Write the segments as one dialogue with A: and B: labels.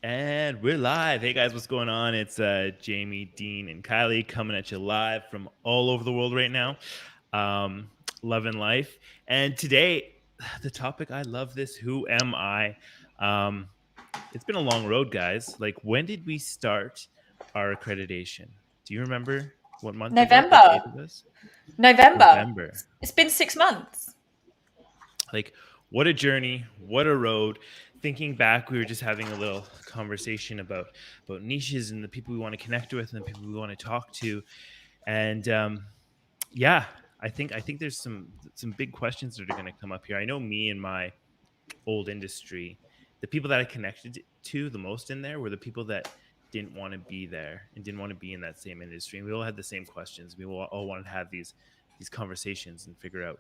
A: And we're live. Hey guys, what's going on? It's Jamie, Dean, and Kylie coming at you live from all over the world right now. Love and life. And today, the topic, I love this. Who am I? It's been a long road, guys. Like, when did we start our accreditation? Do you remember what month it was? What date it was?
B: November. It's been 6 months.
A: Like, what a journey, what a road. Thinking back, we were just having a little conversation about niches and the people we want to connect with and the people we want to talk to. And yeah, I think there's some big questions that are going to come up here. I know me and my old industry, the people that I connected to the most in there were the people that didn't want to be there and didn't want to be in that same industry. And we all had the same questions. We all wanted to have these conversations and figure out,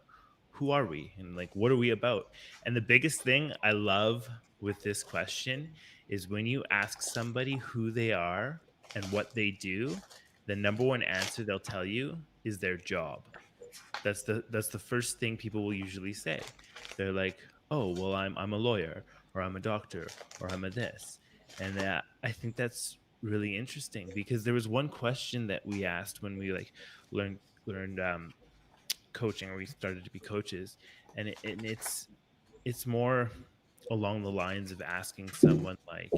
A: who are we and like what are we about? And the biggest thing I love with this question is when you ask somebody who they are and what they do, the number one answer they'll tell you is their job. That's the first thing people will usually say. They're like, oh, well, I'm a lawyer, or I'm a doctor, or I'm a this. And I think that's really interesting, because there was one question that we asked when we like learned coaching, or we started to be coaches, and it's more along the lines of asking someone like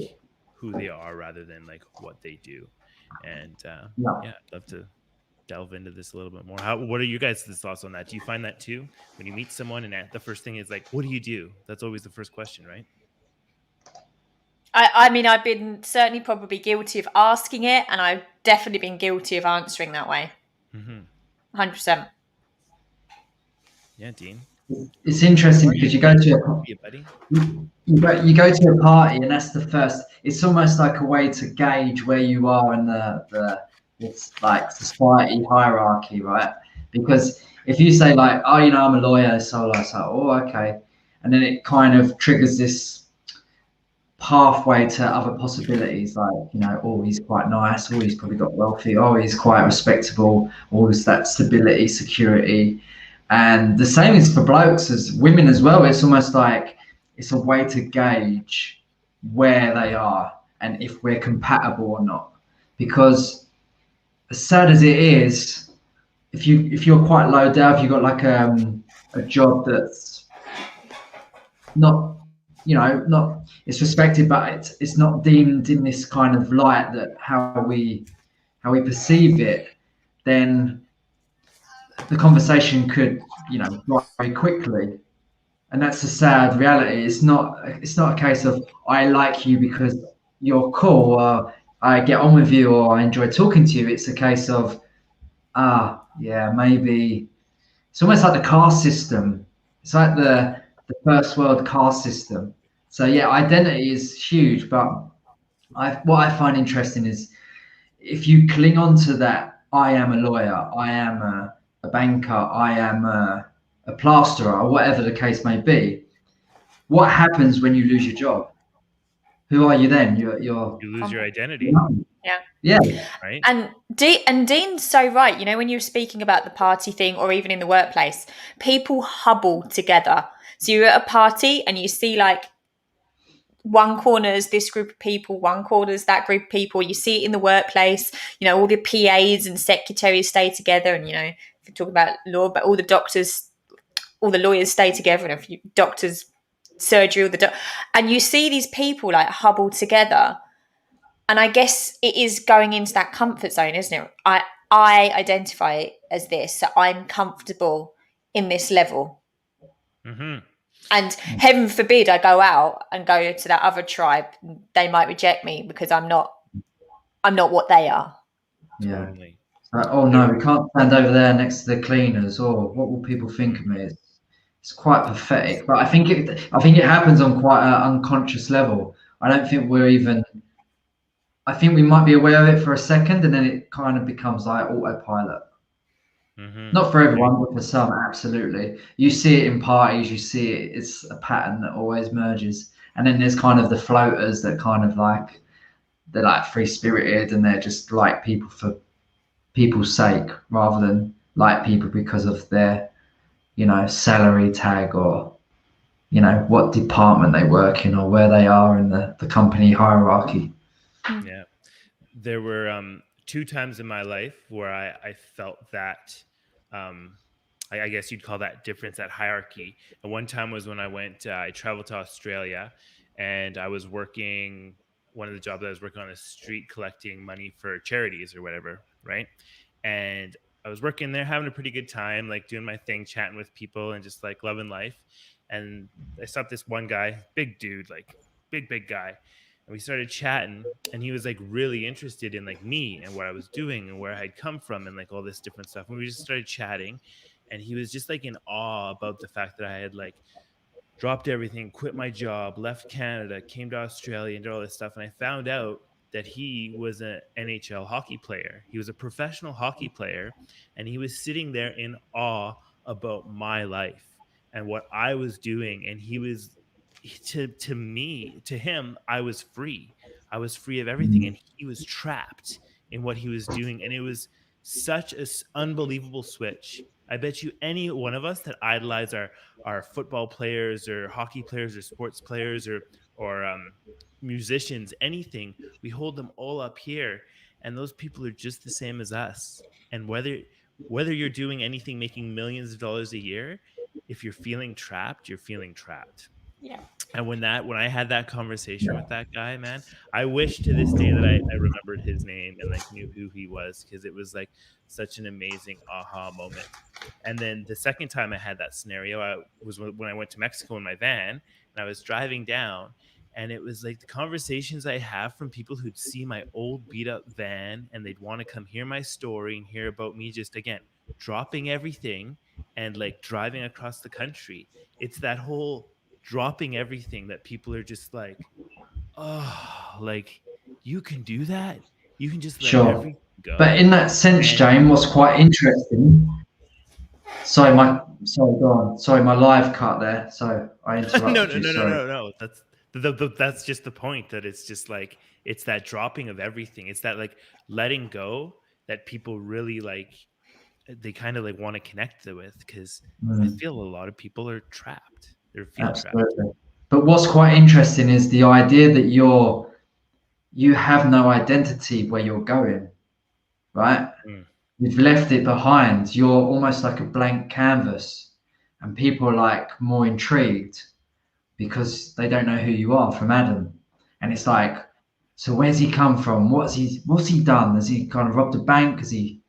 A: who they are rather than like what they do. And yeah, I'd love to delve into this a little bit more. What are you guys' thoughts on that? Do you find that too, when you meet someone and the first thing is like, what do you do? That's always the first question, right?
B: I mean, I've been certainly probably guilty of asking it, and I've definitely been guilty of answering that way. 100%.
A: Yeah, Dean.
C: It's interesting because you go to a party, and that's the first. It's almost like a way to gauge where you are in it's like society hierarchy, right? Because if you say like, oh, I'm a lawyer, so I say, oh, okay, and then it kind of triggers this pathway to other possibilities, like oh, he's quite nice, oh, he's probably got wealthy, oh, he's quite respectable, all this, that stability, security. And the same is for blokes as women as well. It's almost like it's a way to gauge where they are and if we're compatible or not. Because as sad as it is, if you're quite low down, if you've got like a job that's not it's respected, but it's not deemed in this kind of light that how we perceive it, then the conversation could, go very quickly. And that's a sad reality. It's not a case of I like you because you're cool, or I get on with you, or I enjoy talking to you. It's a case of, yeah, maybe it's almost like the caste system. It's like the first world caste system. So yeah, identity is huge, but what I find interesting is if you cling on to that, I am a lawyer, I am a banker, I am a plasterer, or whatever the case may be. What happens when you lose your job? Who are you then?
A: You lose your identity.
B: Yeah.
A: Right.
B: And Dean's so right. When you're speaking about the party thing, or even in the workplace, people huddle together. So you're at a party and you see like one corner's this group of people, one corner's that group of people. You see it in the workplace, all the PAs and secretaries stay together. And, if you talk about law, but all the lawyers stay together. And a few doctors, surgery, and you see these people like huddle together. And I guess it is going into that comfort zone, isn't it? I identify it as this. So I'm comfortable in this level.
A: Mm-hmm.
B: And heaven forbid I go out and go to that other tribe. They might reject me because I'm not what they are.
C: Yeah. Totally. Oh no, we can't stand over there next to the cleaners. Or what will people think of me? It's quite pathetic. But I think it happens on quite an unconscious level. I don't think I think we might be aware of it for a second, and then it kind of becomes like autopilot. Mm-hmm. Not for everyone, but for some, absolutely. You see it in parties, you see it, it's a pattern that always merges. And then there's kind of the floaters that kind of like, they're like free-spirited, and they're just like people for people's sake rather than like people because of their, salary tag or what department they work in or where they are in the company hierarchy.
A: Yeah. There were two times in my life where I felt that, um, I guess you'd call that difference, that hierarchy. And one time was when I traveled to Australia, and I was working, one of the jobs I was working on the street collecting money for charities or whatever, right? And I was working there, having a pretty good time, like doing my thing, chatting with people and just like loving life. And I stopped this one guy, big dude, like big guy, and we started chatting, and he was like really interested in like me and what I was doing and where I had come from and like all this different stuff. And we just started chatting, and he was just like in awe about the fact that I had like dropped everything, quit my job, left Canada, came to Australia, and did all this stuff. And I found out that he was an NHL hockey player. He was a professional hockey player, and he was sitting there in awe about my life and what I was doing. And he was, to me, to him, I was free. I was free of everything,
C: Mm.
A: and he was trapped in what he was doing. And it was such an unbelievable switch. I bet you any one of us that idolize our football players or hockey players or sports players or musicians, anything, we hold them all up here, and those people are just the same as us. And whether you're doing anything, making millions of dollars a year, if you're feeling trapped, you're feeling trapped.
B: Yeah.
A: And when I had that conversation with that guy, man, I wish to this day that I remembered his name and like knew who he was, because it was like such an amazing aha moment. And then the second time I had that scenario, I was when I went to Mexico in my van, and I was driving down, and it was like the conversations I have from people who'd see my old beat up van, and they'd want to come hear my story and hear about me just again dropping everything and like driving across the country. It's that whole dropping everything that people are just like, oh, like, you can do that. You can just let
C: Sure.
A: everything
C: But
A: go.
C: in that sense,
A: And
C: Jane, what's quite interesting. Sorry, go on. Sorry, my live cut there. So I
A: no,
C: interrupted
A: no,
C: you.
A: no, no,
C: Sorry.
A: no, no. That's just the point, that it's just like it's that dropping of everything. It's that like letting go that people really like, they kind of like want to connect with, because I
C: Mm,
A: feel a lot of people are trapped. They feel trapped.
C: absolutely. But what's quite interesting is the idea that you have no identity where you're going, right?
A: Mm.
C: You've left it behind. You're almost like a blank canvas, and people are like more intrigued because they don't know who you are from Adam. And it's like, so where's he come from? What's he done? Has he kind of robbed a bank? Has he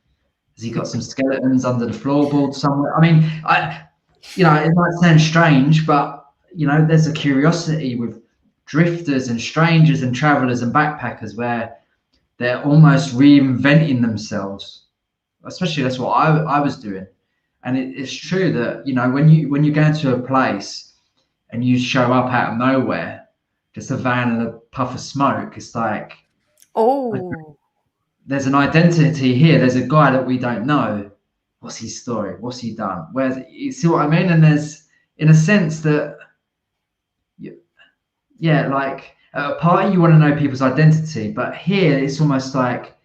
C: got some skeletons under the floorboard somewhere? I mean, it might sound strange, but there's a curiosity with drifters and strangers and travelers and backpackers where they're almost reinventing themselves. Especially that's what I was doing, and it's true that when you go into a place and you show up out of nowhere, just a van and a puff of smoke, it's like
B: Oh,
C: there's an identity here. There's a guy that we don't know. What's his story? What's he done? Where's you see what I mean? And there's in a sense that yeah, like at a party you want to know people's identity, but here it's almost like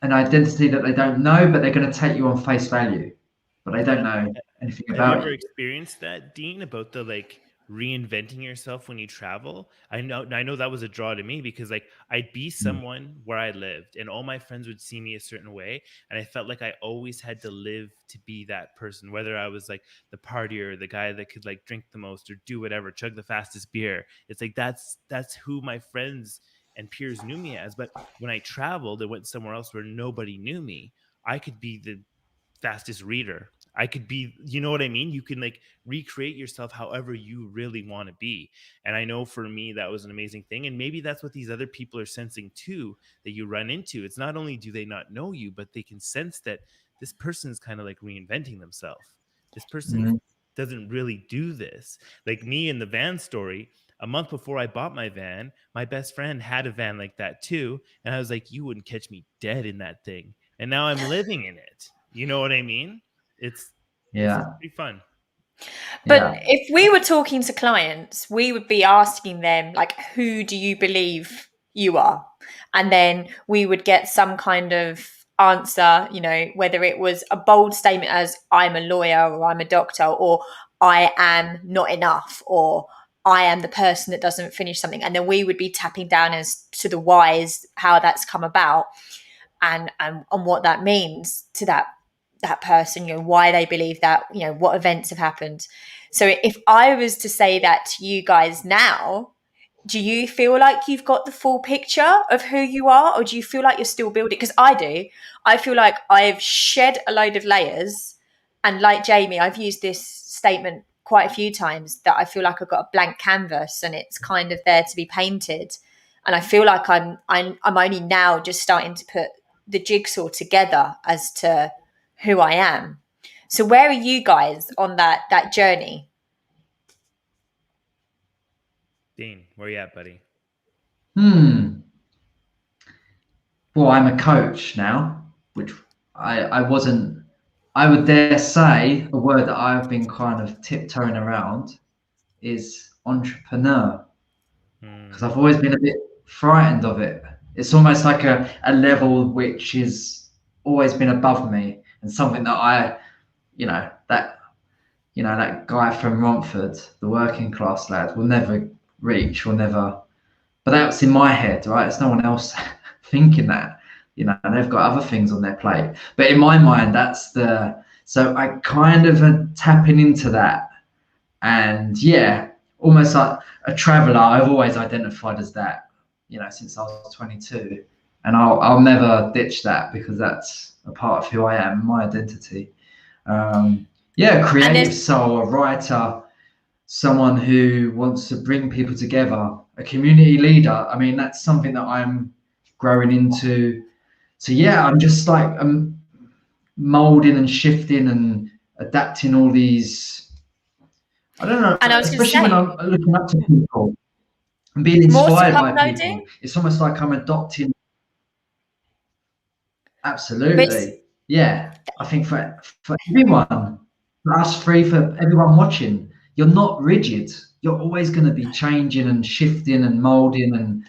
C: an identity that they don't know, but they're going to take you on face value, but they don't know anything
A: Have you
C: about
A: ever
C: you.
A: experienced that, Dean, about the like reinventing yourself when you travel? I know that was a draw to me, because like I'd be
C: Mm,
A: someone where I lived, and all my friends would see me a certain way, and I felt like I always had to live to be that person, whether I was like the partier, the guy that could like drink the most or do whatever, chug the fastest beer. It's like that's who my friends and peers knew me as. But when I traveled and went somewhere else where nobody knew me, I could be the fastest reader. I could be, you know what I mean? You can like recreate yourself however you really want to be. And I know for me, that was an amazing thing. And maybe that's what these other people are sensing too, that you run into. It's not only do they not know you, but they can sense that this person is kind of like reinventing themselves. This person
C: mm,
A: doesn't really do this. Like me in the van story, a month before I bought my van, my best friend had a van like that too. And I was like, you wouldn't catch me dead in that thing. And now I'm living in it. You know what I mean? It's it's
C: yeah,
A: pretty fun.
B: but
C: yeah,
B: if we were talking to clients, we would be asking them, like, who do you believe you are? And then we would get some kind of answer, whether it was a bold statement as I'm a lawyer or I'm a doctor or I am not enough, or I am the person that doesn't finish something. And then we would be tapping down as to the whys, how that's come about, and what that means to that person, why they believe that, what events have happened. So if I was to say that to you guys now, do you feel like you've got the full picture of who you are, or do you feel like you're still building? Because I do. I feel like I've shed a load of layers, and like Jamie, I've used this statement quite a few times, that I feel like I've got a blank canvas and it's kind of there to be painted. And I feel like I'm only now just starting to put the jigsaw together as to who I am. So where are you guys on that journey?
A: Dean, where you at, buddy?
C: Well, I'm a coach now, which I wasn't. I would dare say a word that I've been kind of tiptoeing around is entrepreneur, because
A: Hmm.
C: I've always been a bit frightened of it. It's almost like a level which has always been above me, and something that that guy from Romford, the working class lad, will never reach, will never. But that's in my head, right? It's no one else thinking that. They've got other things on their plate. But in my mind, that's the. So I kind of am tapping into that. And yeah, almost like a traveler, I've always identified as that, since I was 22. And I'll never ditch that, because that's a part of who I am, my identity. Yeah,
B: And
C: creative
B: there's
C: soul, a writer, someone who wants to bring people together, a community leader. I mean, that's something that I'm growing into. So yeah, I'm just like molding and shifting and adapting all these. I don't know,
B: and I was going to
C: especially when
B: say,
C: I'm looking up to people and being
B: more to
C: inspired
B: come
C: by
B: though, Dean.
C: people. It's almost like I'm adopting.
B: But
C: Absolutely, yeah. I think for everyone, for us three, for everyone watching, you're not rigid. You're always going to be changing and shifting and molding, and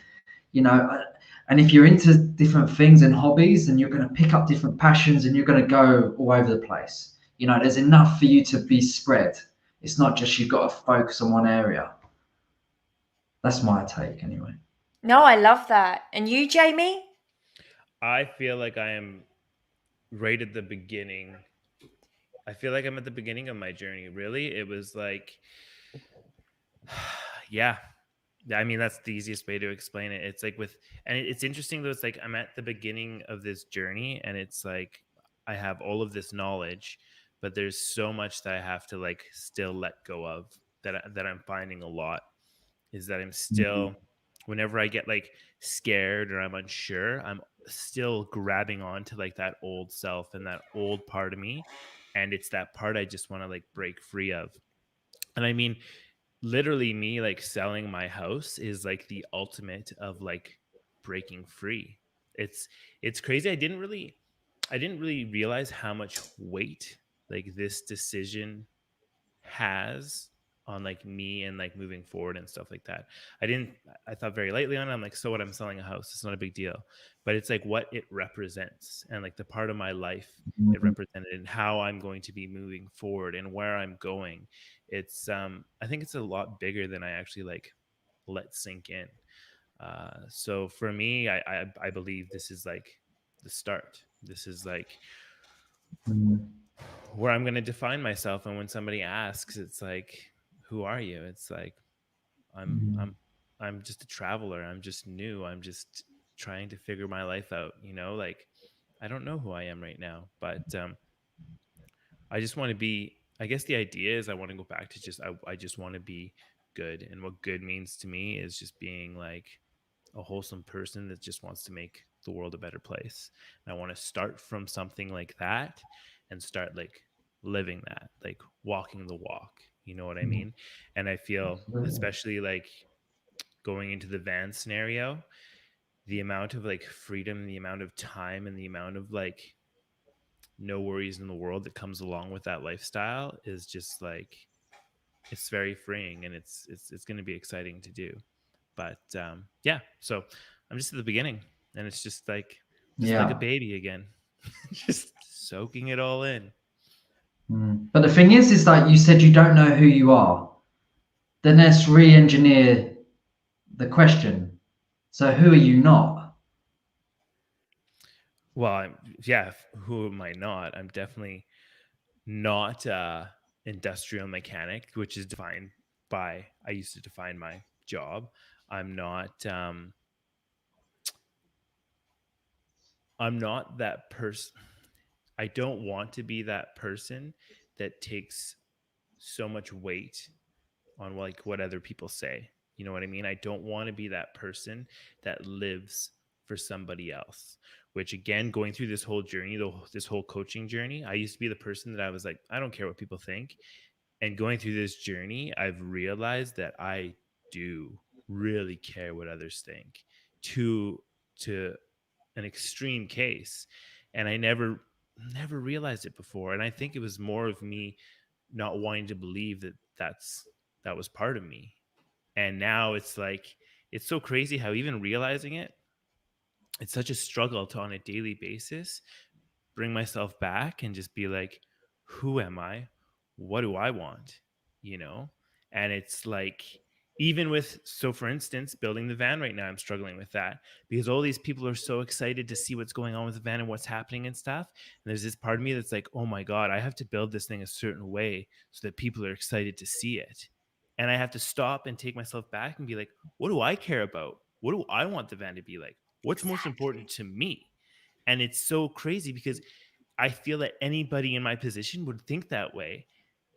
C: you know, and if you're into different things and hobbies, and you're going to pick up different passions, and you're going to go all over the place. There's enough for you to be spread. It's not just you've got to focus on one area. That's my take, anyway.
B: no, I love that. And you, Jamie?
A: I feel like I am right at the beginning. I feel like I'm at the beginning of my journey. Really, it was like, yeah. I mean, that's the easiest way to explain it. It's like and it's interesting though. It's like I'm at the beginning of this journey, and it's like I have all of this knowledge, but there's so much that I have to like still let go of. That I'm finding a lot is that I'm
C: Mhm.
A: still, whenever I get like scared or I'm unsure, I'm still grabbing on to like that old self and that old part of me, and it's that part I just want to like break free of. And I mean, literally me like selling my house is like the ultimate of like breaking free. It's crazy. I didn't really realize how much weight like this decision has on like me and like moving forward and stuff like that. I thought very lightly on it. I'm like, so what, I'm selling a house, it's not a big deal. But it's like what it represents, and like the part of my life it
C: Mhm.
A: represented, and how I'm going to be moving forward and where I'm going. It's I think it's a lot bigger than I actually like let sink in. So for me, I believe this is like the start. This is like
C: Mhm.
A: where I'm going to define myself. And when somebody asks, it's like, who are you? It's like, I'm,
C: Mhm.
A: I'm, I'm just a traveler. I'm just new. I'm just trying to figure my life out. Like I don't know who I am right now, but I just want to be. I guess the idea is I want to go back to I just want to be good, and what good means to me is just being like a wholesome person that just wants to make the world a better place. And I want to start from something like that and start like living that, like walking the walk. You know what I
C: Mhm.
A: mean? And I feel,
C: Absolutely.
A: especially like going into the van scenario, the amount of like freedom, the amount of time, and the amount of like no worries in the world that comes along with that lifestyle is just like, it's very freeing, and it's going to be exciting to do. But yeah, so I'm just at the beginning, and it's just like a
C: Yeah.
A: baby again, just soaking it all in.
C: But the thing is that you said you don't know who you are. Then let's re-engineer the question. So who are you not?
A: Well, yeah, who am I not? I'm definitely not industrial mechanic, which is defined by, I used to define my job. I'm not I'm not that person. I don't want to be that person that takes so much weight on like what other people say. You know what I mean? I don't want to be that person that lives for somebody else. Which again, going through this whole journey, this whole coaching journey, I used to be the person that I was like, I don't care what people think. And going through this journey, I've realized that I do really care what others think to an extreme case. And I never realized it before. And I think it was more of me not wanting to believe that that was part of me. And now it's like, it's so crazy how even realizing it, it's such a struggle to on a daily basis bring myself back and just be like, who am I? What do I want? You know? And it's like, even with, so for instance, building the van right now, I'm struggling with that because all these people are so excited to see what's going on with the van and what's happening and stuff. And there's this part of me that's like, oh my God, I have to build this thing a certain way so that people are excited to see it. And I have to stop and take myself back and be like, what do I care about? What do I want the van to be like? What's most important to me? And it's so crazy because I feel that anybody in my position would think that way.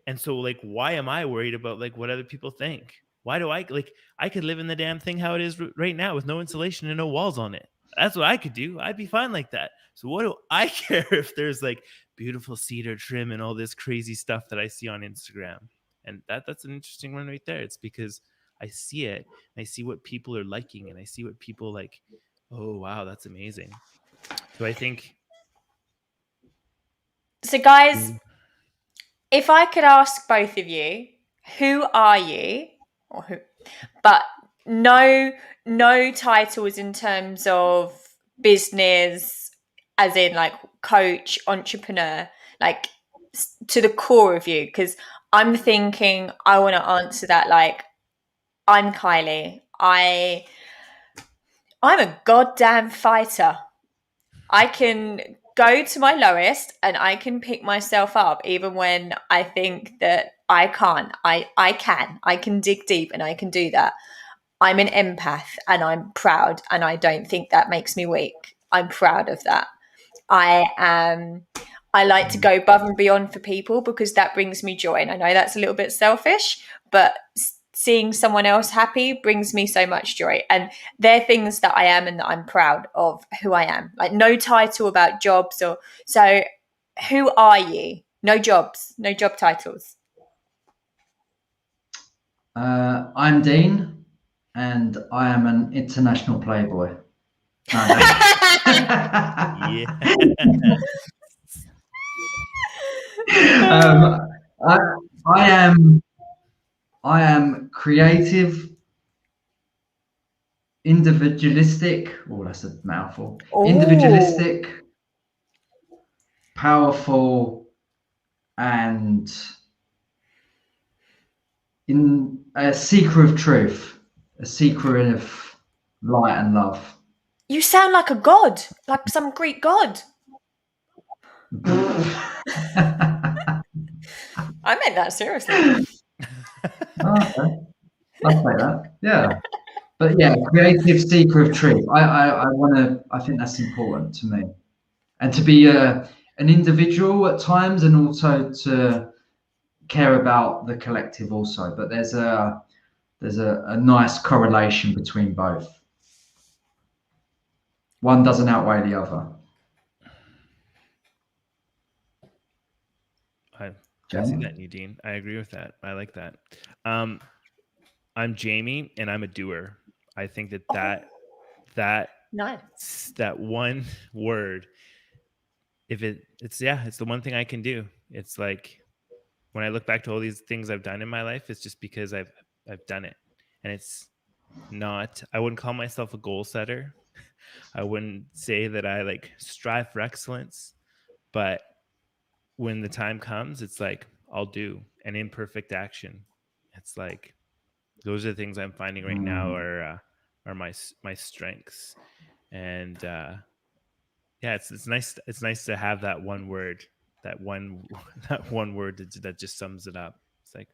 A: And so like, why am I worried about like what other people think? Why do I like, I could live in the damn thing how it is right now with no insulation and no walls on it. That's what I could do. I'd be fine like that. So what do I care if there's like beautiful cedar trim and all this crazy stuff that I see on Instagram? And that's an interesting one right there. It's because I see it, and I see what people are liking, and I see what people like, oh wow, that's amazing. So I think,
B: So, guys, if I could ask both of you, who are you, or who, but no titles in terms of business, as in like coach, entrepreneur, like to the core of you, because I'm thinking I want to answer that like I'm Kylie. I'm a goddamn fighter. I can go to my lowest and I can pick myself up even when I think that I can't. I can dig deep and I can do that. I'm an empath and I'm proud, and I don't think that makes me weak. I'm proud of that. I am I like to go above and beyond for people because that brings me joy. And I know that's a little bit selfish, but seeing someone else happy brings me so much joy. And they're things that I am and that I'm proud of who I am. Like no title about jobs or so. Who are you? No jobs, no job titles.
C: I'm Dean, and I am an international playboy. No, no.
A: yeah.
C: um, I, I am creative, individualistic. Oh, that's a mouthful.
B: Oh,
C: Individualistic, powerful, and in a seeker of truth, a seeker of light and love.
B: you sound like a god, like some Greek god. I meant that seriously.
C: Okay, I'll say that. Yeah. But yeah, creative seeker of truth. I want to. I think that's important to me, and to be an individual at times, and also to care about the collective also. But there's a nice correlation between both. One doesn't outweigh the other.
A: I see
C: Jamie?
A: that, Nadine. I agree with that. I like that. Um, I'm Jamie, and I'm a doer. I think
B: Oh,
A: that
B: no.
A: that one word, if it's the one thing I can do. It's like when I look back to all these things I've done in my life, it's just because I've done it, and it's not. I wouldn't call myself a goal setter. I wouldn't say that I like strive for excellence, but when the time comes, it's like, I'll do an imperfect action. It's like, those are the things I'm finding right now are my strengths. And yeah, it's nice. It's nice to have that one word, that one that one word that just sums it up. It's like,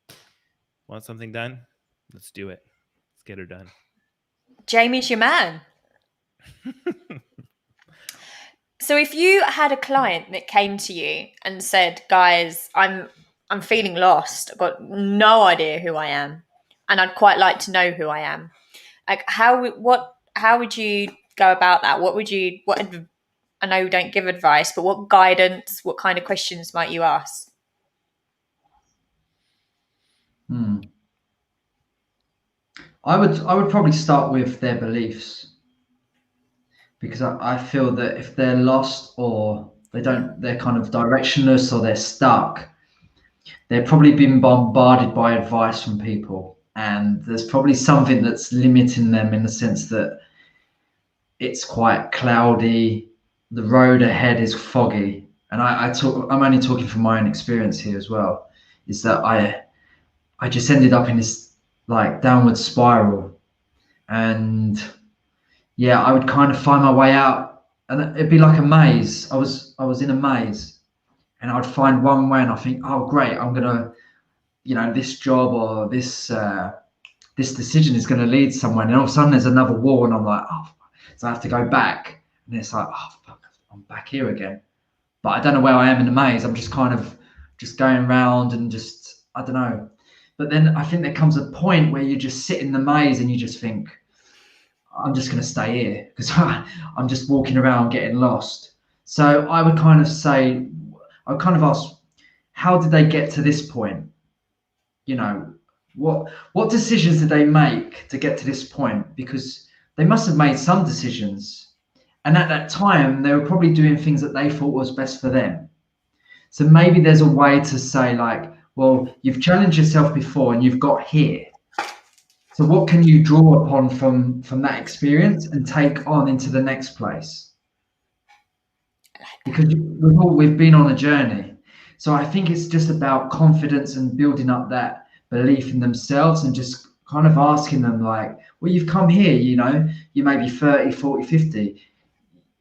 A: want something done? Let's do it. Let's get her done.
B: Jamie's your man. So if you had a client that came to you and said, "Guys, I'm feeling lost. I've got no idea who I am, and I'd quite like to know who I am." Like, how would you go about that? I know you don't give advice, but what guidance, what kind of questions might you ask?
C: Hmm. I would probably start with their beliefs, because I feel that if they're lost, or they're kind of directionless, or they're stuck, they've probably been bombarded by advice from people, and there's probably something that's limiting them, in the sense that it's quite cloudy, the road ahead is foggy. And I'm only talking from my own experience here as well, is that I just ended up in this like downward spiral. And yeah, I would kind of find my way out, and it'd be like a maze. I was in a maze, and I'd find one way, and I think, oh great, I'm gonna, this job, or this decision is going to lead somewhere, and all of a sudden there's another wall, and I'm like, oh, so I have to go back, and it's like, oh fuck, I'm back here again. But I don't know where I am in the maze. I'm just kind of just going around, and just, I don't know. But then I think there comes a point where you just sit in the maze, and you just think, I'm just going to stay here, because I'm just walking around getting lost. So I would kind of say, I would kind of ask, how did they get to this point? You know, what decisions did they make to get to this point? Because they must have made some decisions, and at that time they were probably doing things that they thought was best for them. So maybe there's a way to say, like, well, you've challenged yourself before and you've got here, so what can you draw upon from that experience and take on into the next place? Because we've been on a journey. So I think it's just about confidence and building up that belief in themselves, and just kind of asking them, like, well, you've come here, you may be 30, 40, 50.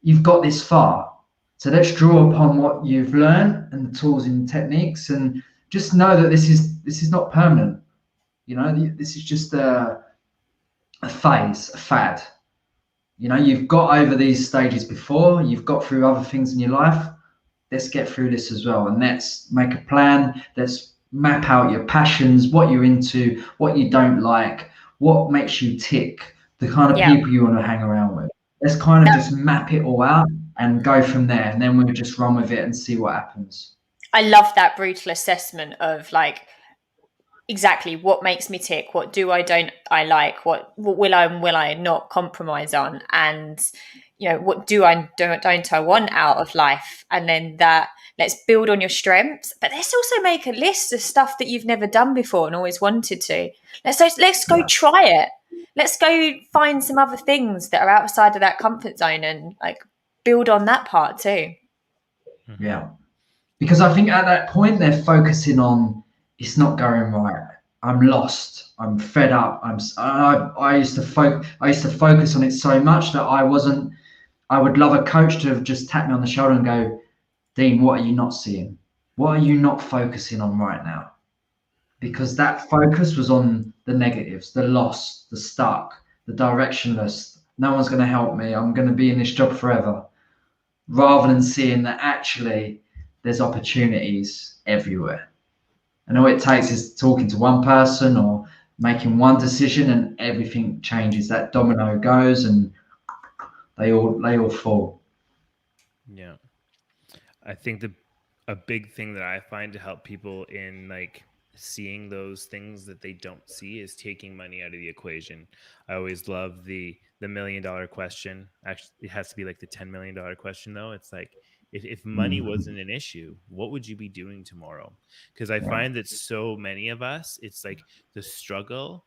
C: You've got this far. So let's draw upon what you've learned and the tools and techniques, and just know that this is not permanent. This is just a phase, a fad. You've got over these stages before, you've got through other things in your life. Let's get through this as well, and let's make a plan. Let's map out your passions, what you're into, what you don't like, what makes you tick, the kind of
B: Yeah.
C: people you want to hang around with. Let's kind of just map it all out and go from there, and then we'll just run with it and see what happens.
B: I love that brutal assessment of like exactly what makes me tick, what do I don't I like, what will I and will I not compromise on, and what do I don't I want out of life, and then that let's build on your strengths, but let's also make a list of stuff that you've never done before and always wanted to. Let's go
C: Yeah.
B: try it. Let's go find some other things that are outside of that comfort zone and like build on that part too.
A: Mhm.
C: Yeah. Because I think at that point they're focusing on, it's not going right. I'm lost. I'm fed up. I used to focus on it so much that I wasn't. I would love a coach to have just tapped me on the shoulder and go, Dean, what are you not seeing? What are you not focusing on right now? Because that focus was on the negatives, the lost, the stuck, the directionless. No one's going to help me. I'm going to be in this job forever, rather than seeing that actually there's opportunities everywhere. And all it takes is talking to one person or making one decision, and everything changes. That domino goes, and they all fall.
A: Yeah. I think a big thing that I find to help people in like seeing those things that they don't see is taking money out of the equation. I always love the $1 million question. Actually, it has to be like the $10 million question though. It's like, if money
C: Mm.
A: wasn't an issue, what would you be doing tomorrow? Because I
C: Yeah.
A: find that so many of us, it's like the struggle,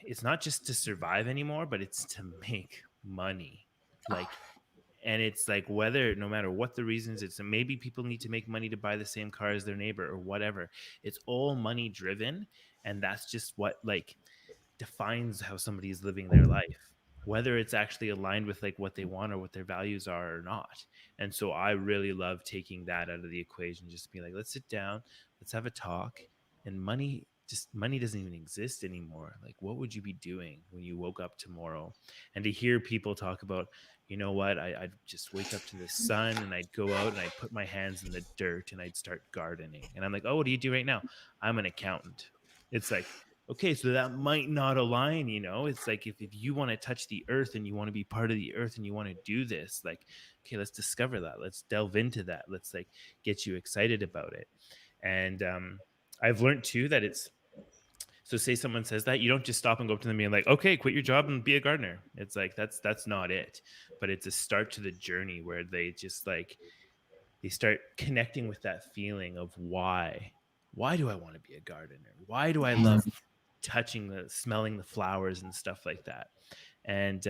A: it's not just to survive anymore, but it's to make money. Like, And it's like, whether, no matter what the reasons, it's maybe people need to make money to buy the same car as their neighbor or whatever. It's all money driven. And that's just what like defines how somebody is living their life, whether it's actually aligned with like what they want or what their values are or not. And so I really love taking that out of the equation, just be like, let's sit down, let's have a talk. And money doesn't even exist anymore. Like, what would you be doing when you woke up tomorrow? And to hear people talk about, you know what, I'd just wake up to the sun and I'd go out and I'd put my hands in the dirt and I'd start gardening. And I'm like, oh, what do you do right now? I'm an accountant. It's like, okay, so that might not align, you know? It's like, if you want to touch the earth and you want to be part of the earth and you want to do this, like, okay, let's discover that. Let's delve into that. Let's like get you excited about it. And I've learned too that it's, so say someone says that, you don't just stop and go up to them and be like, okay, quit your job and be a gardener. It's like, that's not it. But it's a start to the journey where they just like, they start connecting with that feeling of why do I want to be a gardener? Why do I love smelling the flowers and stuff like that? And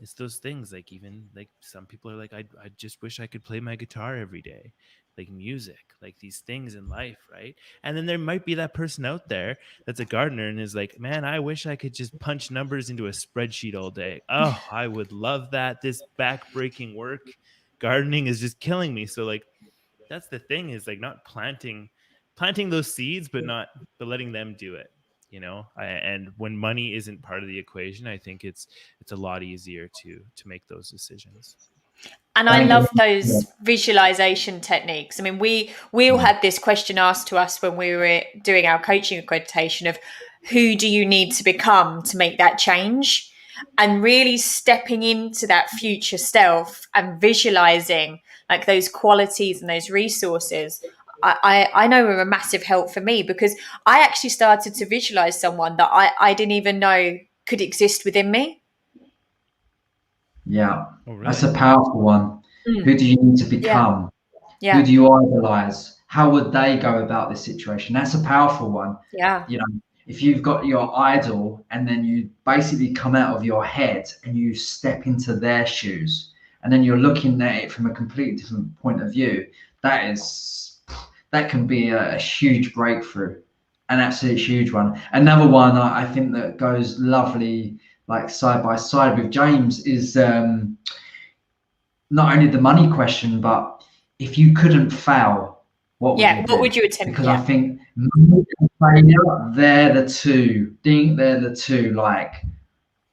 A: it's those things, like, even like some people are like, I just wish I could play my guitar every day, like music, like these things in life, right? And then there might be that person out there that's a gardener and is like, man, I wish I could just punch numbers into a spreadsheet all day. Oh, I would love that. This back-breaking work, gardening is just killing me. So like, that's the thing, is like not planting those seeds, but letting them do it, you know. And when money isn't part of the equation, I think it's a lot easier to make those decisions.
B: And I love those visualization techniques. I mean, we all had this question asked to us when we were doing our coaching accreditation of, who do you need to become to make that change? And really stepping into that future self and visualizing like those qualities and those resources, I know are a massive help for me, because I actually started to visualize someone that I didn't even know could exist within me.
C: Yeah,
A: Oh, really?
C: that's a powerful one. Who do you need to become?
B: Yeah.
C: Who do you idolize? How would they go about this situation? That's a powerful one.
B: Yeah.
C: You know, if you've got your idol and then you basically come out of your head and you step into their shoes, and then you're looking at it from a completely different point of view, that can be a huge breakthrough, an absolute huge one. Another one I think that goes lovely, like side by side with James, is not only the money question, but if you couldn't fail, what would you do?
B: What would you attempt?
C: Because I think money and failure, they're the two like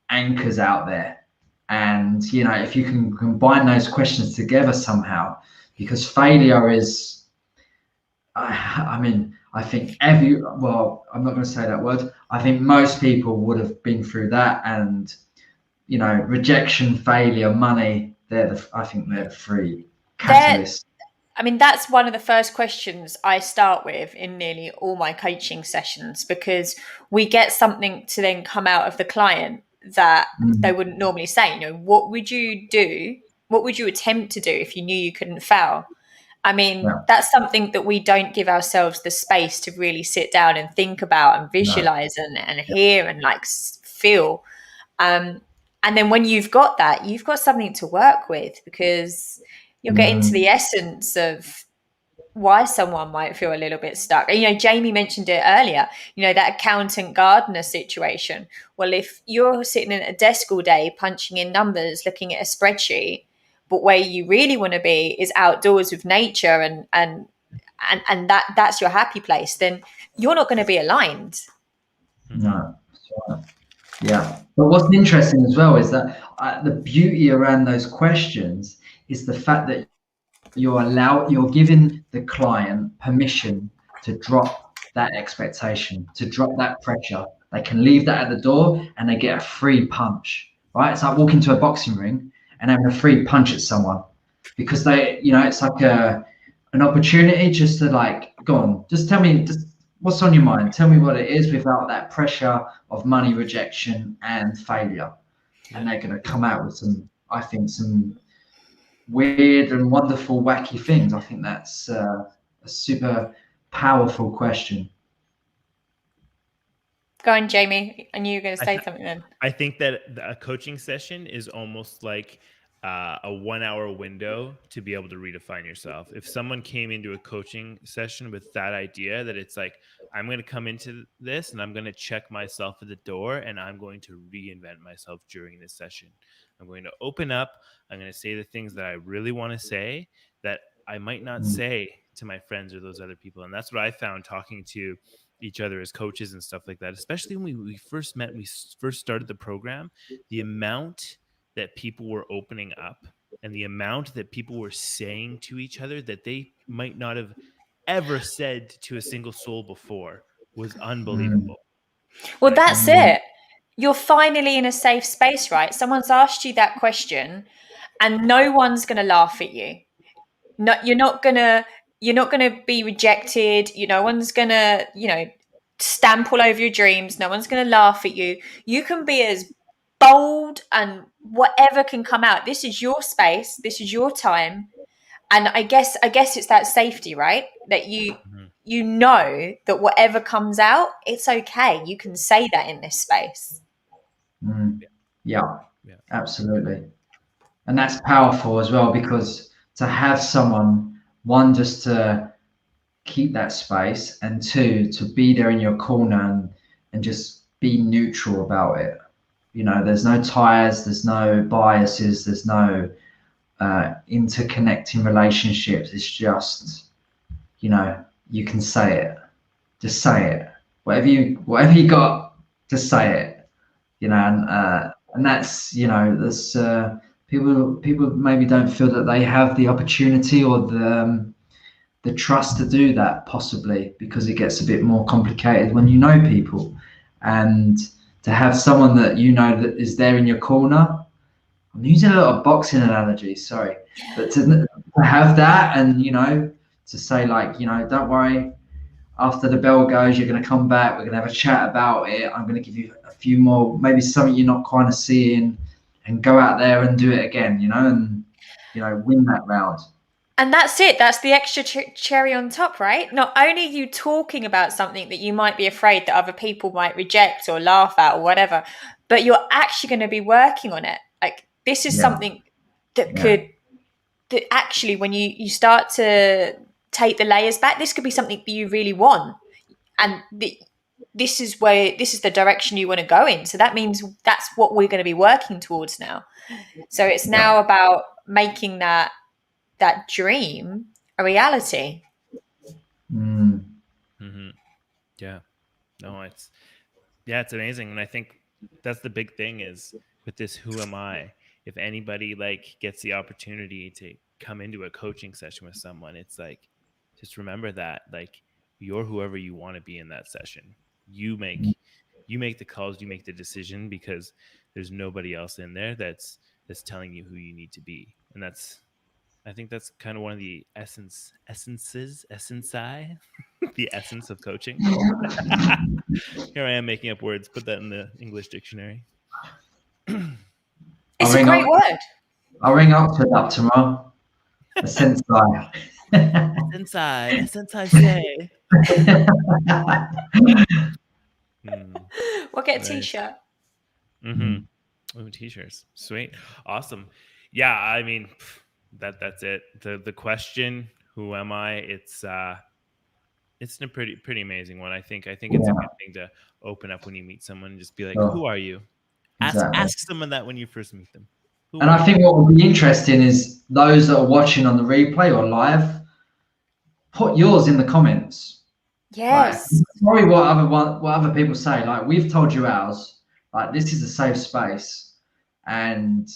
C: anchors out there. And you know, if you can combine those questions together somehow, because failure is, I mean, I think I'm not going to say that word. I think most people would have been through that, and you know, rejection, failure, money. I think they're the three catalysts.
B: I mean, that's one of the first questions I start with in nearly all my coaching sessions, because we get something to then come out of the client that they wouldn't normally say. You know, what would you do? What would you attempt to do if you knew you couldn't fail? I mean, that's something that we don't give ourselves the space to really sit down and think about and visualize and hear and like feel. And then when you've got that, you've got something to work with, because you're getting to the essence of why someone might feel a little bit stuck. You know, Jamie mentioned it earlier, you know, that accountant gardener situation. Well, if you're sitting at a desk all day, punching in numbers, looking at a spreadsheet, but where you really want to be is outdoors with nature and that's your happy place, then you're not going to be aligned.
C: No. Yeah. But what's interesting as well is that the beauty around those questions is the fact that you're giving the client permission to drop that expectation, to drop that pressure. They can leave that at the door and they get a free punch, right? It's like walking to a boxing ring and having a free punch at someone, because they, you know, it's like an opportunity just to like, go on, just tell me just what's on your mind. Tell me what it is without that pressure of money, rejection, and failure. And they're going to come out with some weird and wonderful, wacky things. I think that's a super powerful question.
B: Go on, Jamie. I knew you were going to say something then.
A: I think that a coaching session is almost like a 1 hour window to be able to redefine yourself. If someone came into a coaching session with that idea that it's like, I'm going to come into this and I'm going to check myself at the door and I'm going to reinvent myself during this session. I'm going to open up. I'm going to say the things that I really want to say that I might not say to my friends or those other people. And that's what I found talking to each other as coaches and stuff like that, especially when we first met, we first started the program, the amount that people were opening up and the amount that people were saying to each other that they might not have ever said to a single soul before was unbelievable.
B: Well,
A: Like,
B: that's it. You're finally in a safe space, right? Someone's asked you that question and no one's going to laugh at you. No, you're not going to be rejected. No one's going to, stamp all over your dreams. No one's going to laugh at you. You can be as bold and whatever can come out. This is your space. This is your time. And I guess it's that safety, right? That you know that whatever comes out, it's okay. You can say that in this space.
C: Yeah, absolutely. And that's powerful as well, because to have someone, one, just to keep that space, and two, to be there in your corner and just be neutral about it. There's no ties, there's no biases, there's no interconnecting relationships. It's just, you can say it. Just say it. Whatever you got, just say it. And that's, there's people maybe don't feel that they have the opportunity or the trust to do that, possibly because it gets a bit more complicated when you know people. And to have someone that that is there in your corner. I'm using a lot of boxing analogies, sorry, but to have that, and to say, like, don't worry, after the bell goes, you're going to come back, we're going to have a chat about it, I'm going to give you a few more, maybe something you're not kind of seeing, and go out there and do it again, and win that round.
B: And that's it. That's the extra cherry on top, right? Not only are you talking about something that you might be afraid that other people might reject or laugh at or whatever, but you're actually going to be working on it. Like, this is something that that actually, when you start to take the layers back, this could be something that you really want. And this is the direction you want to go in. So that means that's what we're going to be working towards now. So it's now about making that dream a reality.
A: Yeah. No, it's amazing. And I think that's the big thing is with this, who am I? If anybody gets the opportunity to come into a coaching session with someone, it's like, just remember that you're whoever you want to be in that session. You make the calls, you make the decision, because there's nobody else in there that's telling you who you need to be. And I think that's kind of one of the essences, the essence of coaching. Here I am making up words. Put that in the English dictionary.
B: It's a great word.
C: I'll ring up to that tomorrow. A sensei.
A: Sensei say.
B: We'll get a t-shirt.
A: Oh, t-shirts. Sweet. Awesome. Yeah, I mean, that's it. The question, who am I? It's a pretty amazing one. I think it's a good thing to open up when you meet someone and just be like, who are you? Ask someone that when you first meet them.
C: And I think what would be interesting is those that are watching on the replay or live, put yours in the comments.
B: Yes.
C: Sorry, what other people say. Like, we've told you ours. Like, this is a safe space, and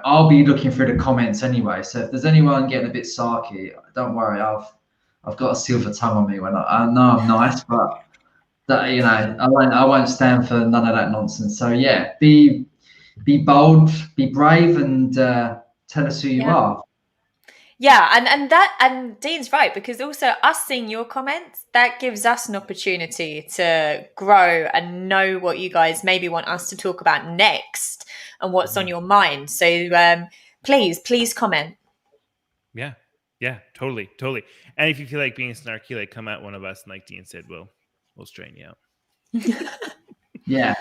C: I'll be looking through the comments anyway. So if there's anyone getting a bit sarky, don't worry. I've got a silver tongue on me when I know I'm nice, but I won't stand for none of that nonsense. So yeah, be bold, be brave, and tell us who you are.
B: Yeah, and Dean's right, because also us seeing your comments, that gives us an opportunity to grow and know what you guys maybe want us to talk about next and what's on your mind. So please comment.
A: Yeah, totally. And if you feel like being snarky, come at one of us, and like Dean said, we'll straighten you out.
C: Yeah.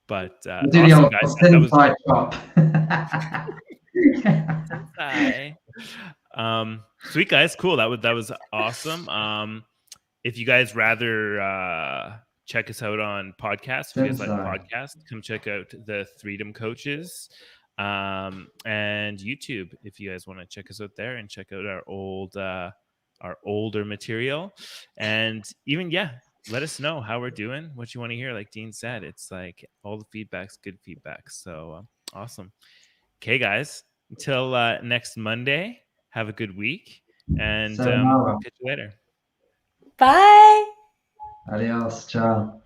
A: But
C: we'll do
A: awesome, guys.
C: the old chop.
A: Hi. Sweet guys, cool. That was awesome. If you guys rather check us out on podcasts, if you guys like
C: Sensei.
A: podcasts, come check out the Threedom Coaches and YouTube if you guys want to check us out there and check out our older material. And even let us know how we're doing, what you want to hear. Like Dean said, it's like all the feedback's good feedback. So awesome. Okay, guys. Until next Monday, have a good week, and
C: Sayonara.
A: catch you later.
B: Bye.
C: Adios. Ciao.